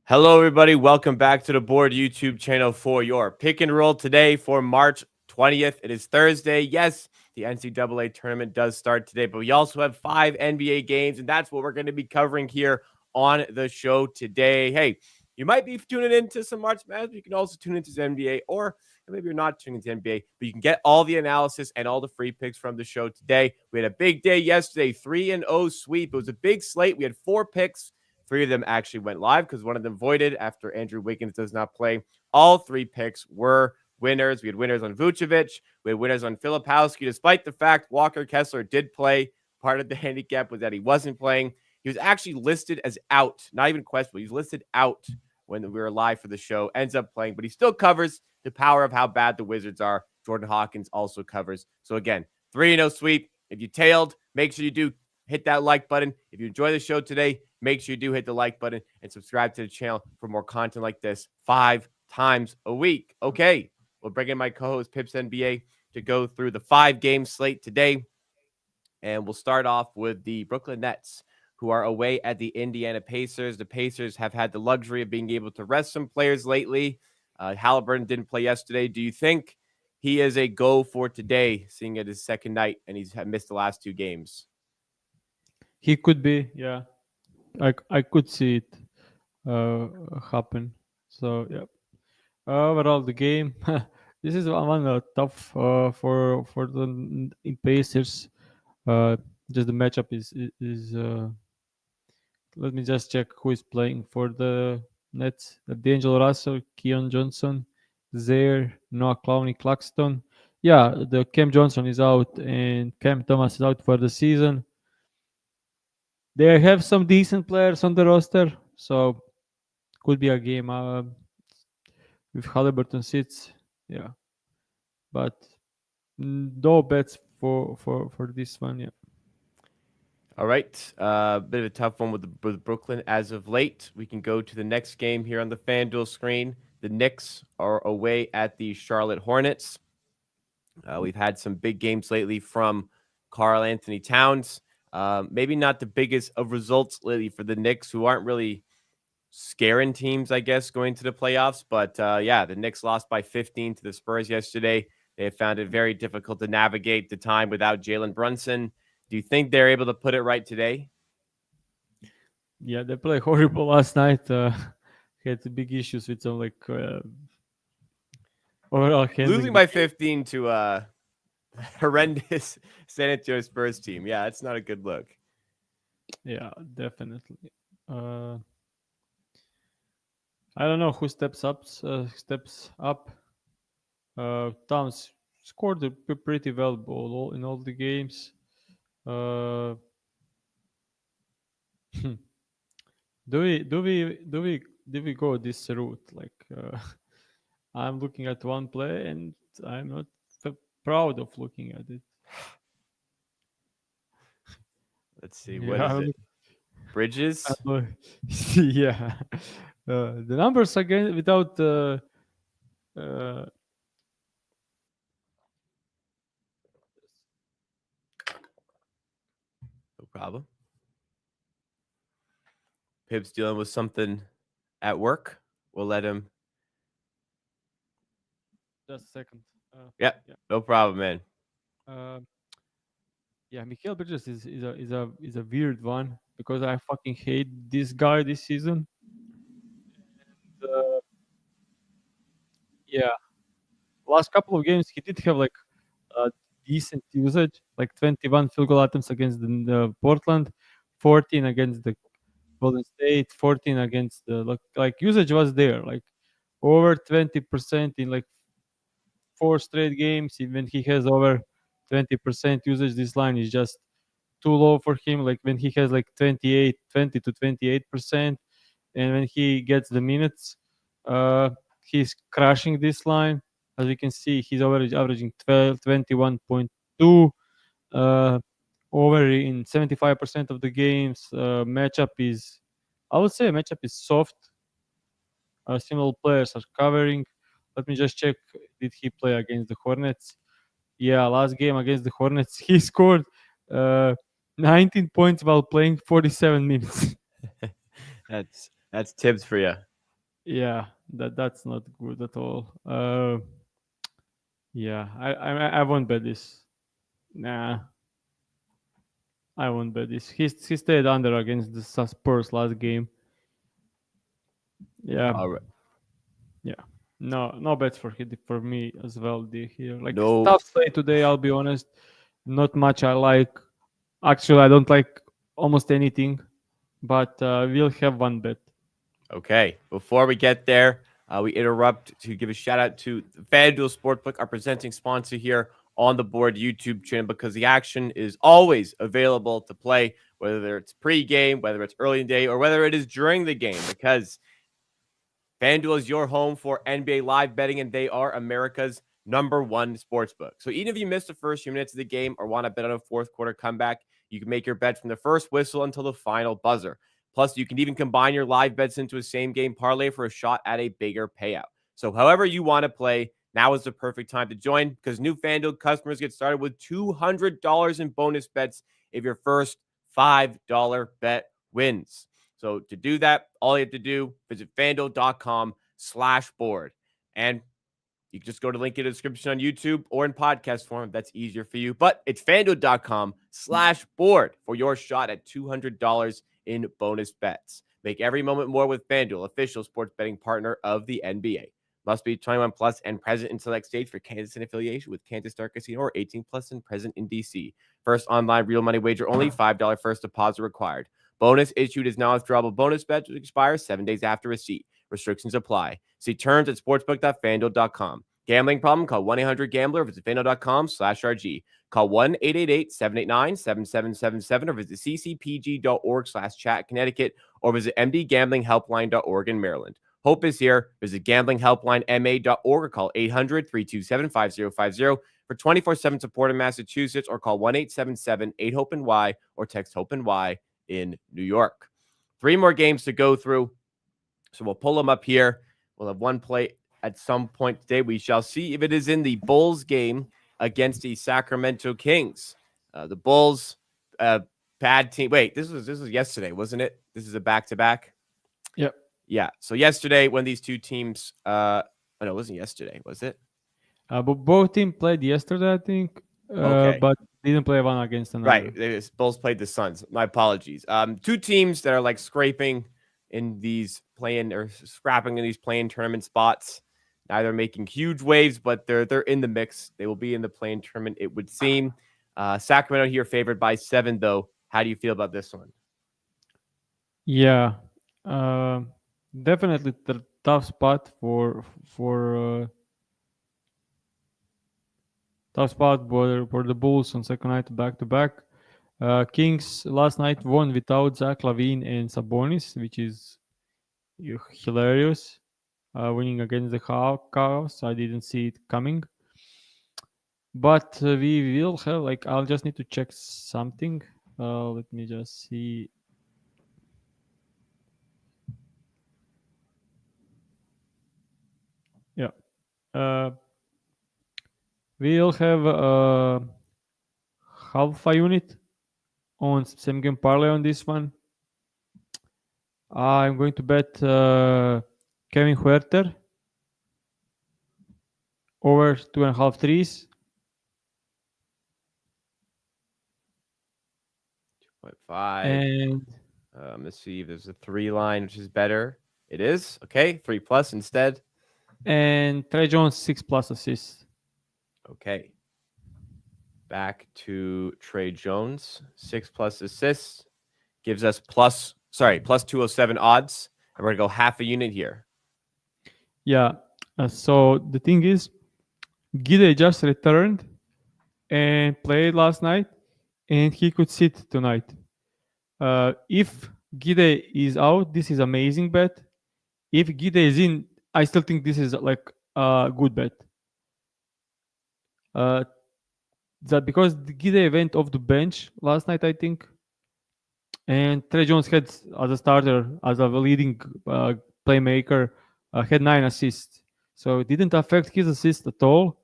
Hello, everybody. Welcome back to the Board YouTube channel for your pick and roll today for March 20th. It is Thursday. Yes, the NCAA tournament does start today, but we also have 5 NBA games, and that's what we're going to be covering here on the show today. Hey, you might be tuning into some March Madness, but you can also tune into the NBA, or maybe you're not tuning into NBA, but you can get all the analysis and all the free picks from the show today. We had a big day yesterday, 3-0 sweep. It was a big slate. We had 4 picks. 3 of them actually went live because one of them voided after Andrew Wiggins does not play. All 3 picks were winners. We had winners on Vucevic. We had winners on Filipowski, despite the fact Walker Kessler did play. Part of the handicap was that he wasn't playing. He was actually listed as out, not even questionable. He was listed out when we were live for the show. Ends up playing, but he still covers the power of how bad the Wizards are. Jordan Hawkins also covers. So again, 3-0 sweep. If you tailed, make sure you do hit that like button. If you enjoy the show today, make sure you do hit the like button and subscribe to the channel for more content like this 5 times a week. Okay, we'll bring in my co-host PipsNBA to go through the 5-game slate today. And we'll start off with the Brooklyn Nets, who are away at the Indiana Pacers. The Pacers have had the luxury of being able to rest some players lately. Halliburton didn't play yesterday. Do you think he is a go for today, seeing it his second night and he's missed the last 2 games? He could be, yeah. I could see it happen. So yeah. Overall, the game. This is one tough for the Pacers. Just the matchup is. Let me just check who is playing for the Nets. D'Angelo Russell, Keon Johnson, Zaire, Noah Clowney, Claxton. Yeah, the Cam Johnson is out and Cam Thomas is out for the season. They have some decent players on the roster, so could be a game with Halliburton sits. Yeah, but no bets for this one. Yeah. All right. Bit of a tough one with Brooklyn as of late. We can go to the next game here on the FanDuel screen. The Knicks are away at the Charlotte Hornets. We've had some big games lately from Karl Anthony Towns. Maybe not the biggest of results lately for the Knicks, who aren't really scaring teams, I guess, going to the playoffs. But yeah, the Knicks lost by 15 to the Spurs yesterday. They have found it very difficult to navigate the time without Jalen Brunson. Do you think they're able to put it right today? Yeah, they played horrible last night. Had big issues with some overall Losing handling. by 15 to a horrendous San Antonio Spurs team. Yeah, that's not a good look. Yeah, definitely. Uh, I don't know who steps up. Towns scored pretty well in all the games. Uh, do we go this route? I'm looking at one play and I'm not proud of looking at it. Let's see. What Yeah, is it? Bridges? yeah. The numbers again without uh, No problem. Pip's dealing with something at work. We'll let him. just a second. Yeah, Yeah. no problem, man. Uh, yeah, Mikhail Bridges is a weird one because I fucking hate this guy this season. Uh, yeah, last couple of games he did have like uh, decent usage, like 21 field goal attempts against the Portland, 14 against the Golden State, 14 against the like usage was there, like over 20% in like 4 straight games. Even he has over 20% usage, this line is just too low for him. Like when he has like 20 to 28%, and when he gets the minutes, uh, he's crashing this line. As we can see, he's averaging 21.2 over in 75% of the games. Matchup is, I would say, matchup is soft. Similar players are covering. Let me just check. Did he play against the Hornets? Yeah, last game against the Hornets, he scored uh, 19 points while playing 47 minutes. That's tips for you. Yeah, that's not good at all. Yeah, I won't bet this. Nah, I won't bet this. He stayed under against the Spurs last game. Yeah, All right. yeah. No bets for me as well. Here, like No. tough slate today. I'll be honest. Not much I like. Actually, I don't like almost anything. But we'll have one bet. Okay. Before we get there, we interrupt to give a shout out to FanDuel Sportsbook, our presenting sponsor here on the board YouTube channel, because the action is always available to play, whether it's pre-game, whether it's early in the day, or whether it is during the game, because FanDuel is your home for NBA live betting, and they are America's #1 sportsbook. So even if you missed the first few minutes of the game or want to bet on a fourth quarter comeback, you can make your bet from the first whistle until the final buzzer. Plus, you can even combine your live bets into a same game parlay for a shot at a bigger payout. So however you want to play, now is the perfect time to join, because new FanDuel customers get started with $200 in bonus bets if your first $5 bet wins. So to do that, all you have to do, visit fanduel.com/board. And you can just go to the link in the description on YouTube or in podcast form if that's easier for you. But it's fanduel.com/board for your shot at $200 in bonus bets. Make every moment more with FanDuel, official sports betting partner of the NBA. Must be 21 plus and present in select states for Kansas and affiliation with Kansas Star Casino, or 18 plus and present in DC. First online real money wager only, $5 first deposit required. Bonus issued as non-withdrawable bonus bets, which expires 7 days after receipt. Restrictions apply. See terms at sportsbook.fanduel.com. Gambling problem? Call 1-800-GAMBLER or visit fanduel.com/RG. Call 1-888-789-7777 or visit ccpg.org/chat Connecticut or visit mdgamblinghelpline.org in Maryland. Hope is here. Visit gamblinghelplinema.org or call 800-327-5050 for 24/7 support in Massachusetts, or call 1-877-8-HOPE-NY or text HOPE-NY in New York. 3 more games to go through, so we'll pull them up here. We'll have one play at some point today. We shall see if it is in the Bulls game against the Sacramento Kings. The Bulls, bad team. Wait, this was yesterday, wasn't it? This is a back-to-back. Yep. Yeah. So yesterday, when these two teams, no, it wasn't yesterday, was it? But both teams played yesterday, I think. Okay. But didn't play one against another. Right. The Bulls played the Suns. My apologies. Two teams that are like scraping in these playing or scrapping in these playing tournament spots. Neither making huge waves, but they're in the mix. They will be in the playing tournament, it would seem. Sacramento here favored by 7, though. How do you feel about this one? Yeah. Definitely the tough spot for the Bulls on second night back to back. Kings last night won without Zach LaVine and Sabonis, which is hilarious. Winning against the Cavs, I didn't see it coming. But we will have, like, I'll just need to check something. Let me just see. Yeah. We'll have half a unit on same game parlay on this one. I'm going to bet Kevin Huerter over 2.5 threes. 2.5. And let's see if there's a 3 line, which is better. It is. Okay. 3+ instead. And Trey Jones 6+ assists. Okay. Back to Trey Jones. 6+ assists. Gives us plus 207 odds. And we're going to go half a unit here. Yeah. So the thing is, Gide just returned and played last night, and he could sit tonight. If Gide is out, this is amazing bet. If Gide is in, I still think this is like a good bet. That because Gide went off the bench last night, I think, and Trey Jones had as a starter, as a leading playmaker, had 9 assists, so it didn't affect his assist at all.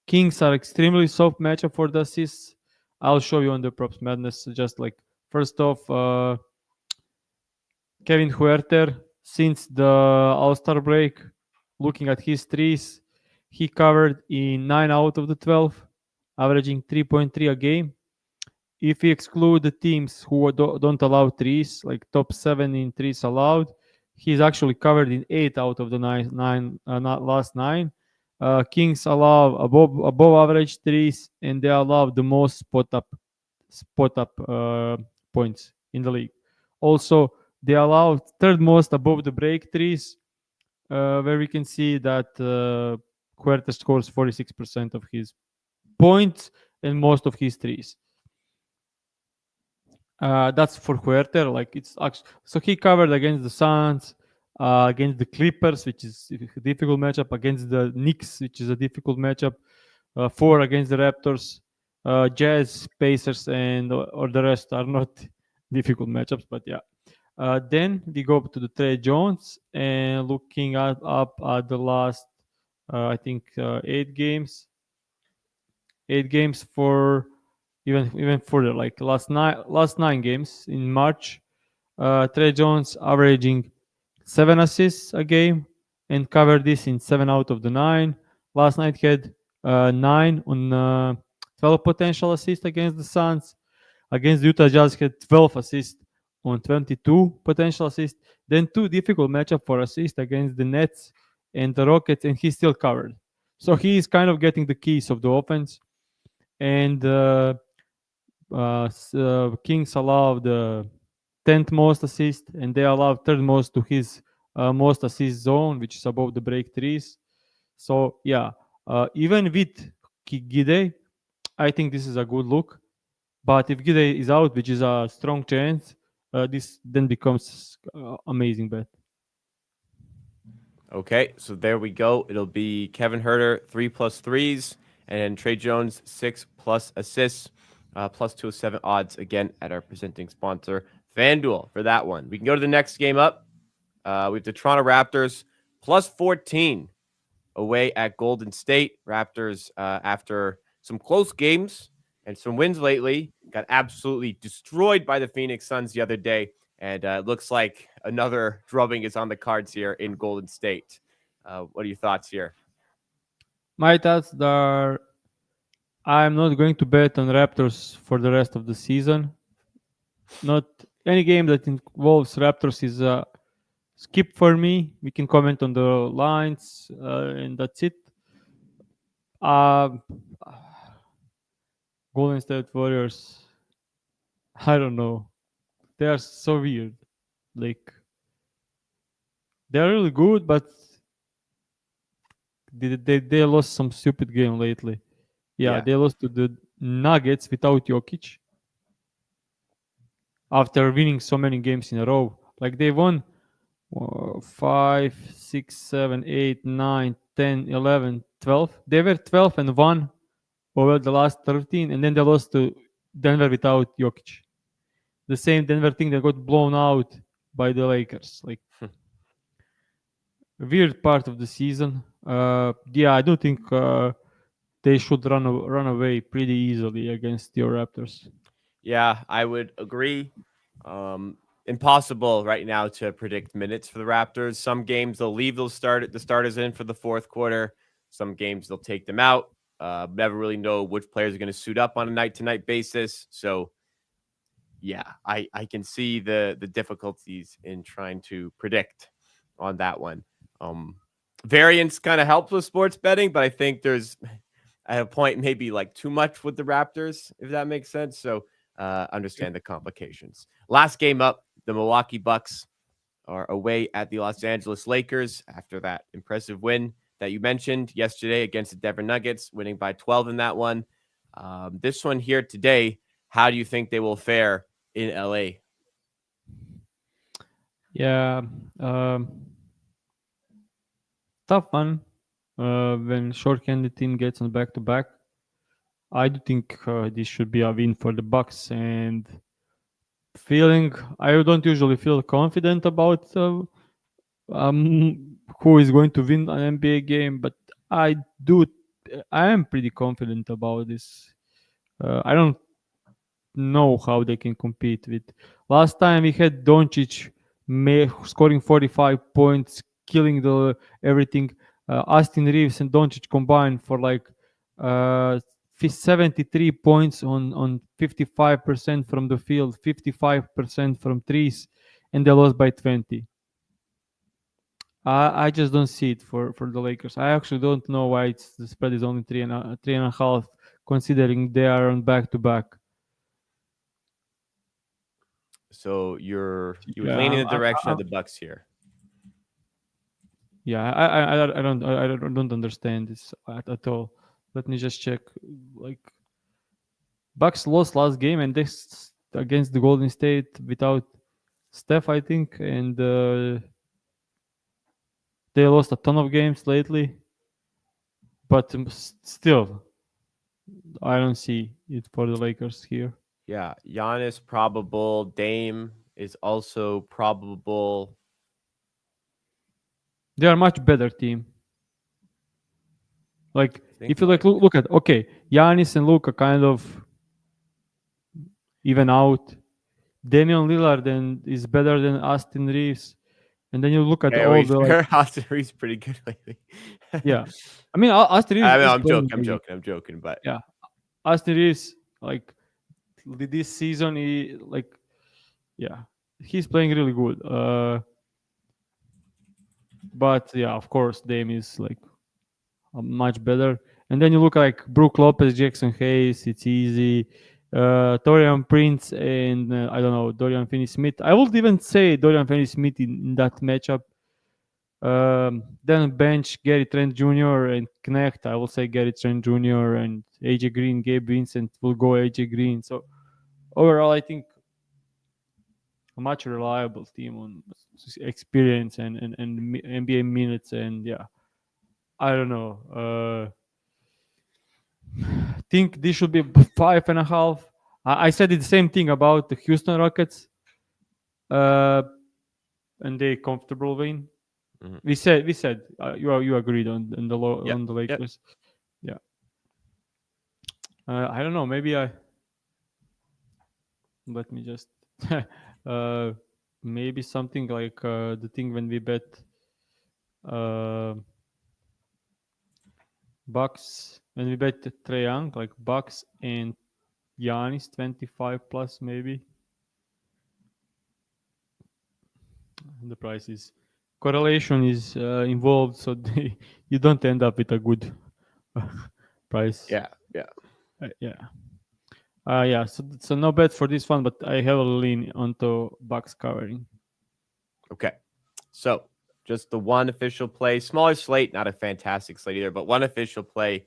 Kings are extremely soft matchup for the assists. I'll show you on the props madness. Just like first off, Kevin Huerter since the All-Star break. Looking at his threes, he covered in 9 out of the 12, averaging 3.3 a game. If we exclude the teams who don't allow threes, like top 7 in threes allowed, he's actually covered in 8 out of the not last 9. Kings allow above average threes, and they allow the most spot up points in the league. Also, they allow third most above the break threes, where we can see that Huerta scores 46% of his points and most of his threes. That's for Huerta. Like it's actually, so he covered against the Suns, against the Clippers, which is a difficult matchup, against the Knicks, which is a difficult matchup, 4 against the Raptors, Jazz, Pacers, and or the rest are not difficult matchups. But yeah, then we go to the Trey Jones and looking up at the last, I think 8 games for even further, like last nine games in March. Trey Jones averaging 7 assists a game and covered this in 7 out of the 9. Last night had 9 on 12 potential assists against the Suns. Against Utah Jazz had 12 assists on 22 potential assists. Then two difficult matchup for assists against the Nets and the Rockets, and he still covered. So he is kind of getting the keys of the offense. And Kings allow the 10th most assist, and they allow third most to his most assist zone, which is above the break threes. So yeah, even with Gide, I think this is a good look. But if Gide is out, which is a strong chance, this then becomes amazing bet. Okay, so there we go. It'll be Kevin Herter 3+3s, and then Trey Jones 6+ assists, +207 odds again at our presenting sponsor FanDuel for that one. We can go to the next game up. We have the Toronto Raptors +14 away at Golden State. Raptors, after some close games and some wins lately, got absolutely destroyed by the Phoenix Suns the other day. And it looks like another drubbing is on the cards here in Golden State. What are your thoughts here? My thoughts are I'm not going to bet on Raptors for the rest of the season. Not any game that involves Raptors is a skip for me. We can comment on the lines, and that's it. Uh, Golden State Warriors, I don't know. They are so weird. Like they are really good, but they lost some stupid game lately. Yeah, Yeah. they lost to the Nuggets without Jokic after winning so many games in a row. Like they won 5, 6, 7, 8, 9, 10, 11, 12. They were 12 and 1 over the last 13, and then they lost to Denver without Jokic. The same Denver thing that got blown out by the Lakers. Like weird part of the season. Yeah, I do think they should run away pretty easily against your Raptors. Yeah, I would agree. Impossible right now to predict minutes for the Raptors. Some games they'll leave the starters in for the fourth quarter. Some games they'll take them out. Never really know which players are going to suit up on a night-to-night basis. So, yeah, I can see the difficulties in trying to predict on that one. Variance kind of helps with sports betting, but I think there's at a point maybe like too much with the Raptors, if that makes sense. So understand the complications. Last game up, the Milwaukee Bucks are away at the Los Angeles Lakers after that impressive win that you mentioned yesterday against the Denver Nuggets, winning by 12 in that one. This one here today, how do you think they will fare in LA? Yeah, um, tough one. When short-handed team gets on back-to-back, I do think this should be a win for the Bucks. And feeling, I don't usually feel confident about who is going to win an NBA game, but I do. I am pretty confident about this. I don't know how they can compete with. Last time we had Doncic scoring 45 points, killing the everything. Austin Reeves and Doncic combined for like uh, 73 points on 55% from the field, 55% from threes, and they lost by 20. I just don't see it for the Lakers. I actually don't know why the spread is only 3.5, considering they are on back to back. So you would Yeah, lean in the I'm, direction of I'm, the Bucks here. yeah, I don't understand this at all. Let me just check. Like Bucks lost last game and this against the Golden State without Steph, I think, and they lost a ton of games lately. But still, I don't see it for the Lakers here. Yeah, Giannis probable. Dame is also probable. They are much better team. Like I think if you like look at okay, Giannis and Luka kind of even out. Damian Lillard then is better than Austin Reeves, and then you look at okay, all wait, the like Austin Reeves pretty good lately. yeah. I mean Austin Reeves I mean, is I'm joking. playing I'm really joking. I'm joking. But yeah. Austin Reeves like this season he like yeah he's playing really good. But yeah, of course Dame is like much better. And then you look like Brook Lopez, Jackson Hayes. It's easy. Dorian Prince and I don't know Dorian Finney-Smith. I would even say Dorian Finney-Smith in that matchup. Then bench Gary Trent Jr. and Knecht. I will say Gary Trent Jr. and AJ Green, Gabe Vincent will go AJ Green. So overall, I think a much reliable team on experience and NBA minutes and yeah. I don't know. Think this should be 5.5. I said the same thing about the Houston Rockets, uh, and they comfortable win. mhm. We said you agreed on the Yep. on the Yep. Lakers. Yeah. I don't know. Maybe I let me just uh, maybe something like the thing when we bet uh, Bucks when we bet Trae Young like Bucks and Giannis 25 plus maybe the price is correlation is involved so you don't end up with a good price. Yeah. Yeah. Yeah. Yeah, so no bet for this one, but I have a lean onto Bucks covering. Okay. So just the one official play, smaller slate, not a fantastic slate either, but one official play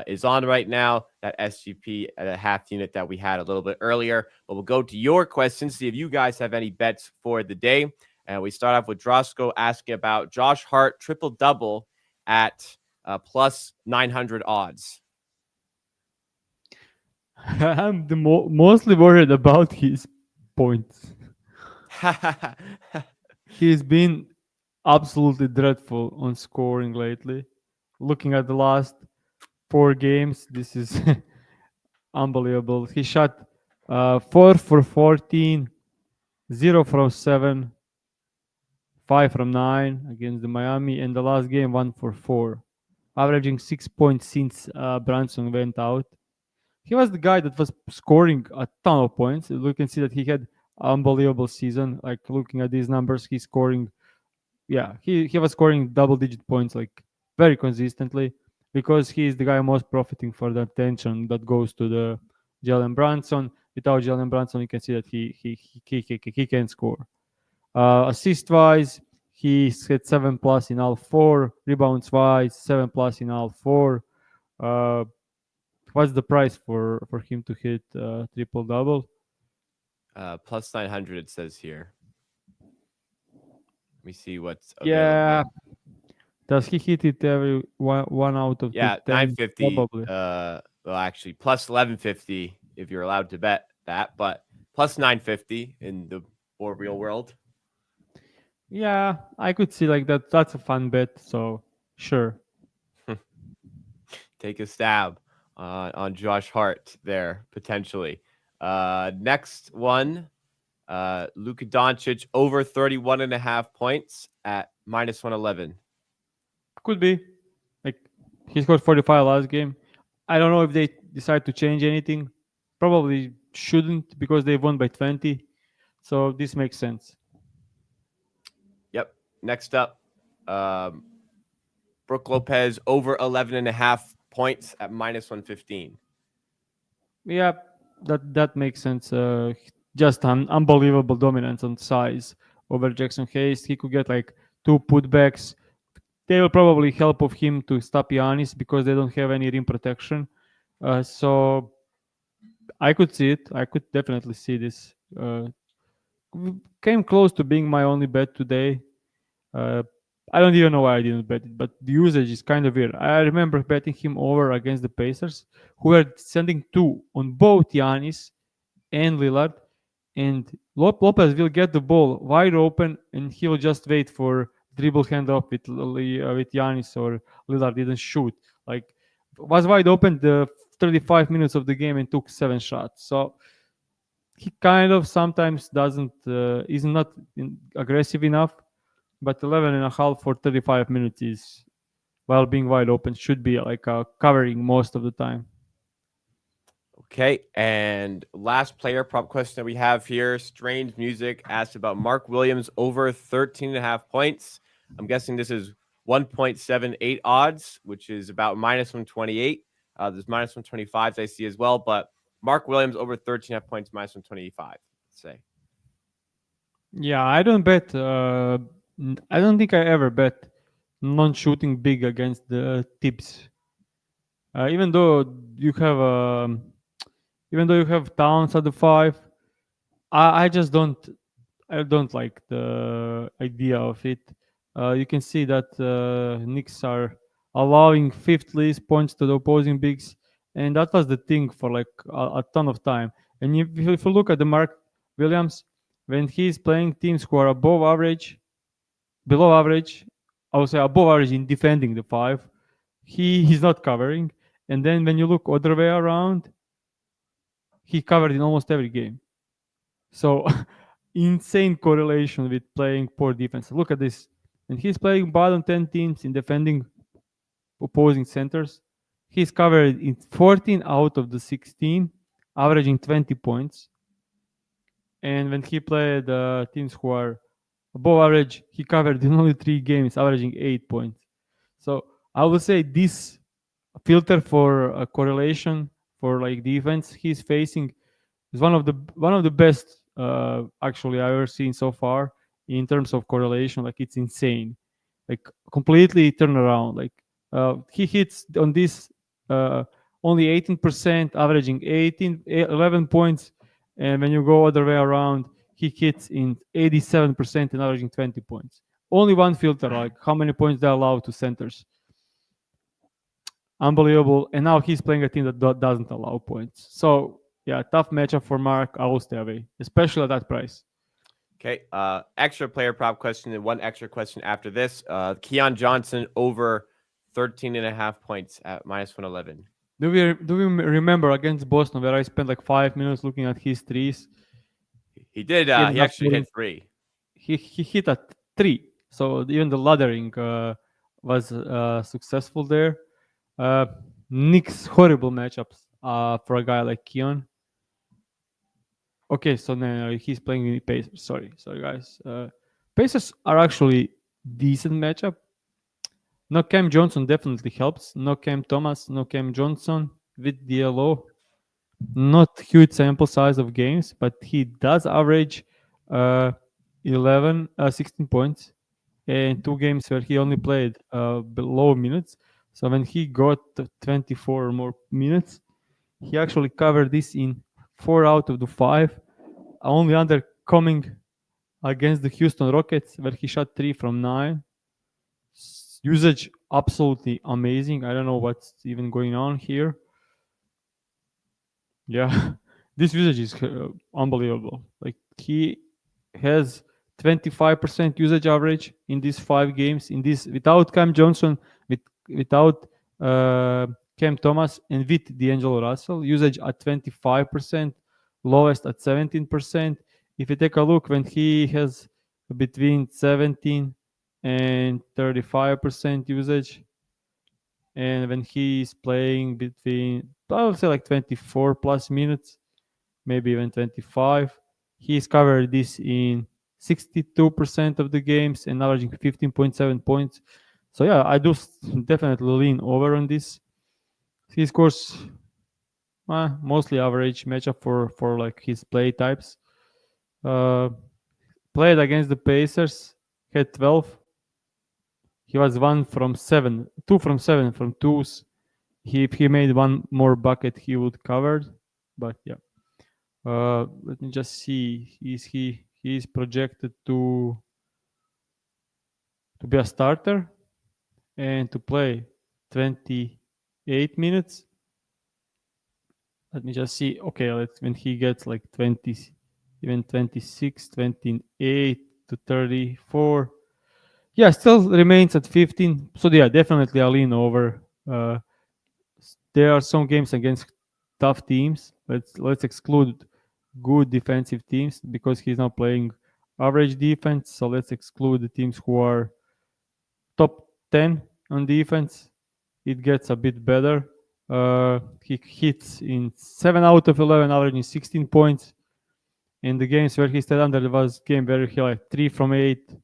is on right now. That SGP at a half unit that we had a little bit earlier. But we'll go to your questions, see if you guys have any bets for the day. And we start off with Drosko asking about Josh Hart triple double at plus 900 odds. I'm mostly worried about his points. He's been absolutely dreadful on scoring lately. Looking at the last 4 games, this is unbelievable. He shot 4 for 14, 0 from 7, 5 from 9 against the Miami, and the last game 1 for 4, averaging 6 points since Branson went out. He was the guy that was scoring a ton of points. You can see that he had unbelievable season. Like looking at these numbers, he's scoring. Yeah, he was scoring double digit points like very consistently because he is the guy most profiting for the attention that goes to the Jalen Brunson. Without Jalen Brunson, you can see that he can score. Assist wise, he's hit 7 plus in all 4. Rebounds wise, 7 plus in all 4. Uh, what's the price for him to hit triple double? Plus 900, it says here. Let me see what's Yeah, available. does he hit it every one out of the Yeah, 10? 950. Probably. Well, actually, plus 1150 if you're allowed to bet that, but plus 950 in the more real world. Yeah, I could see like that. That's a fun bet. So sure. Take a stab on Josh Hart there potentially. Next one, Luka Doncic over 31.5 points at minus 111. Could be. Like, he scored 45 last game. I don't know if they decide to change anything. Probably shouldn't because they won by 20. So this makes sense. Yep. Next up, Brooke Lopez over 11.5 points at minus 115. Yeah, that makes sense. Just an unbelievable dominance on size over Jackson Hayes. He could get like 2 putbacks. They will probably help of him to stop Giannis because they don't have any rim protection. So I could see it. I could definitely see this. Came close to being my only bet today. Uh, I don't even know why I didn't bet it, but the usage is kind of weird. I remember betting him over against the Pacers, who were sending two on both Giannis and Lillard, and Lopez will get the ball wide open, and he will just wait for dribble handoff with Giannis or Lillard didn't shoot. Like, was wide open the 35 minutes of the game and took 7 shots. So he kind of sometimes doesn't is not aggressive enough, but 11 and a half for 35 minutes is, while being wide open, should be like covering most of the time. Okay, and last player prop question that we have here, Strange Music asked about Mark Williams over 13.5 points. I'm guessing this is 1.78 odds, which is about minus 128. There's minus 125s I see as well, but Mark Williams over 13.5 points, minus 125, let's say. Yeah, I don't bet. I don't think I ever bet non-shooting big against the tips. Even though you have Towns at the 5, I just don't. I don't like the idea of it. You can see that Knicks are allowing fifth least points to the opposing bigs, and that was the thing for like a ton of time. And if you look at the Mark Williams, when he's playing teams who are above average, below average, I would say above average in defending the 5, he's not covering. And then when you look other way around, he covered in almost every game. So insane correlation with playing poor defense. Look at this. And he's playing bottom 10 teams in defending opposing centers. He's covered in 14 out of the 16, averaging 20 points. And when he played teams who are above average, he covered in only 3 games, averaging 8 points. So I would say this filter for correlation for like defense he's facing is one of the best actually I've ever seen so far in terms of correlation. Like, it's insane, like completely turn around. Like, he hits on this only 18%, averaging 11 points, and when you go other way around, he hits in 87% and averaging 20 points. Only one filter, like how many points they allow to centers. Unbelievable. And now he's playing a team that doesn't allow points. So yeah, tough matchup for Mark. I will stay away, especially at that price. Okay, extra player prop question and one extra question after this. Keon Johnson over 13.5 points at minus 111. Do we remember against Boston where I spent like 5 minutes looking at his threes? He did. He ended up actually putting- hit 3. He hit a 3. So even the laddering was successful there. Knicks horrible matchups for a guy like Keon. Okay, so no, he's playing in the Pacers. Sorry, guys. Pacers are actually decent matchup. No Cam Johnson definitely helps. No Cam Thomas, no Cam Johnson with DLO. Not huge sample size of games, but he does average 16 points in 2 games where he only played below minutes. So when he got 24 or more minutes, he actually covered this in 4 out of the 5, only under coming against the Houston Rockets where he shot 3 from 9. Usage absolutely amazing. I don't know what's even going on here. Yeah, this usage is unbelievable. Like, he has 25% usage average in these 5 games. In this, without Cam Johnson, without Cam Thomas, and with D'Angelo Russell, usage at 25%, lowest at 17%. if you take a look when he has between 17 and 35% usage, and when he's playing between, I would say, like 24 plus minutes, maybe even 25, he's covered this in 62% of the games and averaging 15.7 points. So yeah, I do definitely lean over on this. He scores mostly average matchup for like his play types. Uh, Played against the Pacers, had 12. He was 1 from 7, 2 from 7 from twos. If he made one more bucket, he would covered. But yeah, let me just see. He is projected to be a starter and to play 28 minutes. Let me just see. Okay, let's when he gets like 20, even 26, 28 to 34. Yeah, still remains at 15. So yeah, definitely a lean over. There are some games against tough teams. Let's exclude good defensive teams because he's not playing average defense. So let's exclude the teams who are top 10 on defense. It gets a bit better. He hits in 7 out of 11, averaging 16 points. In the games where he stayed under, there was game where he like 3 from 8,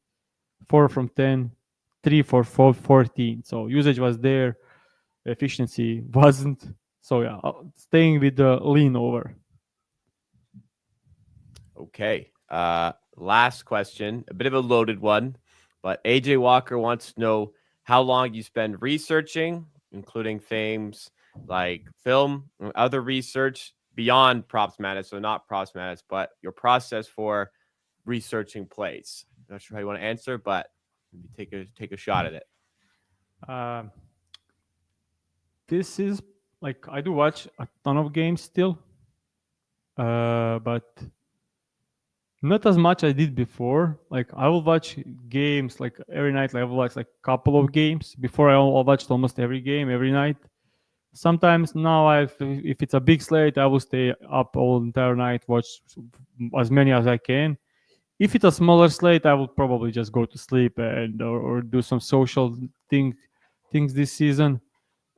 4 from 10, 3 for 14. So usage was there, efficiency wasn't. So yeah, staying with the lean over. Okay. Last question, a bit of a loaded one, but AJ Walker wants to know how long you spend researching, including things like film and other research beyond props madness, so not props madness, but your process for researching plays. Not sure how you want to answer, but maybe take a shot at it. Uh, this is like I do watch a ton of games still, but not as much I did before. Like I will watch games like every night. Like I will watch like a couple of games. Before I watched almost every game every night. Sometimes now, if it's a big slate, I will stay up all entire night, watch as many as I can. If it's a smaller slate, I will probably just go to sleep and or do some social things this season.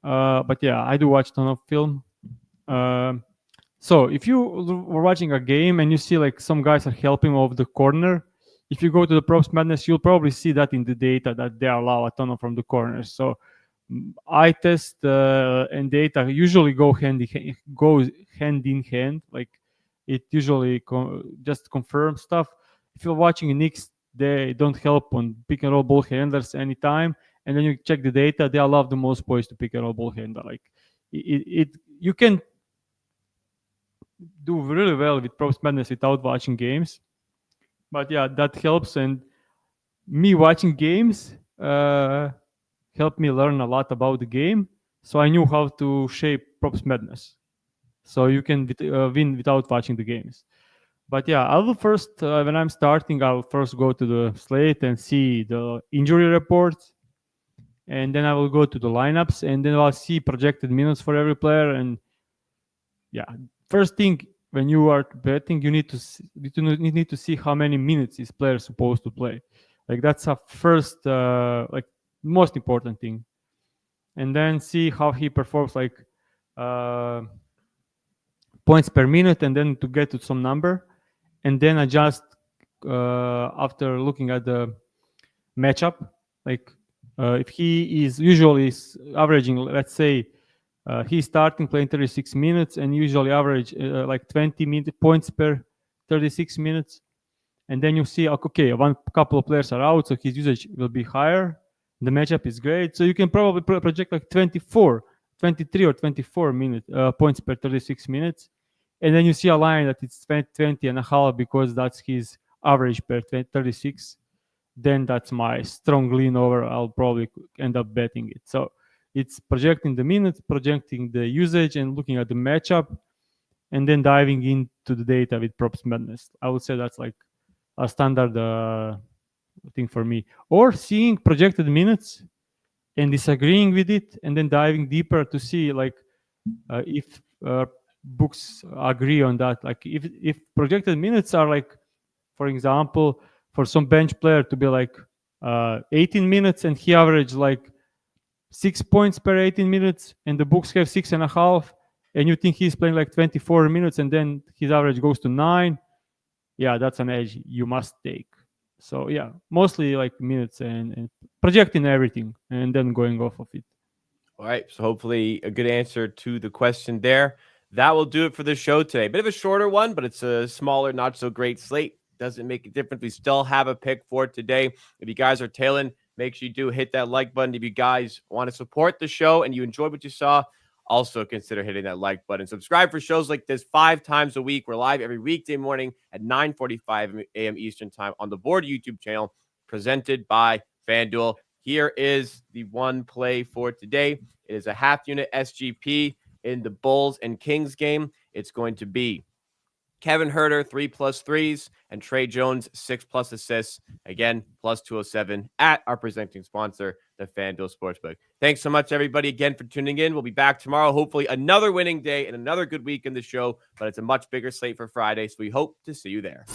But yeah, I do watch ton of film. Um, so if you were watching a game and you see like some guys are helping off the corner, if you go to the props madness, you'll probably see that in the data that they allow a ton of from the corners. So eye test and data usually goes hand in hand. Like it usually just confirms stuff. If you're watching Knicks, they don't help on pick and roll ball handlers anytime, and then you check the data, they allow the most points to pick and roll ball handler. Like it you can do really well with props madness without watching games, but yeah, that helps. And me watching games helped me learn a lot about the game, so I knew how to shape props madness. So you can win without watching the games. But yeah, I will first when I'm starting, I'll first go to the slate and see the injury reports, and then I will go to the lineups, and then I'll see projected minutes for every player. And yeah, first thing when you are betting, you need to see how many minutes this player is supposed to play. Like that's a first like most important thing, and then see how he performs like uh, points per minute, and then to get to some number, and then adjust after looking at the matchup. Like if he is usually averaging, let's say he's starting playing 36 minutes and usually average like 20 points per 36 minutes. And then you see, okay, one couple of players are out, so his usage will be higher. The matchup is great. So you can probably project like 23 or 24 points per 36 minutes. And then you see a line that it's 20 and a half because that's his average per 36. Then that's my strong lean over. I'll probably end up betting it. So it's projecting the minutes, projecting the usage, and looking at the matchup, and then diving into the data with props madness. I would say that's like a standard thing for me. Or seeing projected minutes and disagreeing with it, and then diving deeper to see like if books agree on that. Like if projected minutes are like for example, for some bench player to be like 18 minutes and he averaged like 6 points per 18 minutes, and the books have 6.5, and you think he's playing like 24 minutes and then his average goes to 9, yeah, that's an edge you must take. So yeah, mostly like minutes and projecting everything and then going off of it. All right, so hopefully a good answer to the question there. That will do it for the show today. Bit of a shorter one, but it's a smaller, not so great slate. Doesn't make a difference. We still have a pick for today. If you guys are tailing, make sure you do hit that like button. If you guys want to support the show and you enjoyed what you saw, also consider hitting that like button. Subscribe for shows like this 5 times a week. We're live every weekday morning at 9:45 a.m. Eastern time on the Board YouTube channel, presented by FanDuel. Here is the one play for today. It is a half unit SGP in the Bulls and Kings game. It's going to be Kevin Huerter, 3+ threes, and Trey Jones, 6+ assists. Again, plus 207 at our presenting sponsor, the FanDuel Sportsbook. Thanks so much, everybody, again, for tuning in. We'll be back tomorrow. Hopefully, another winning day and another good week in the show, but it's a much bigger slate for Friday, so we hope to see you there.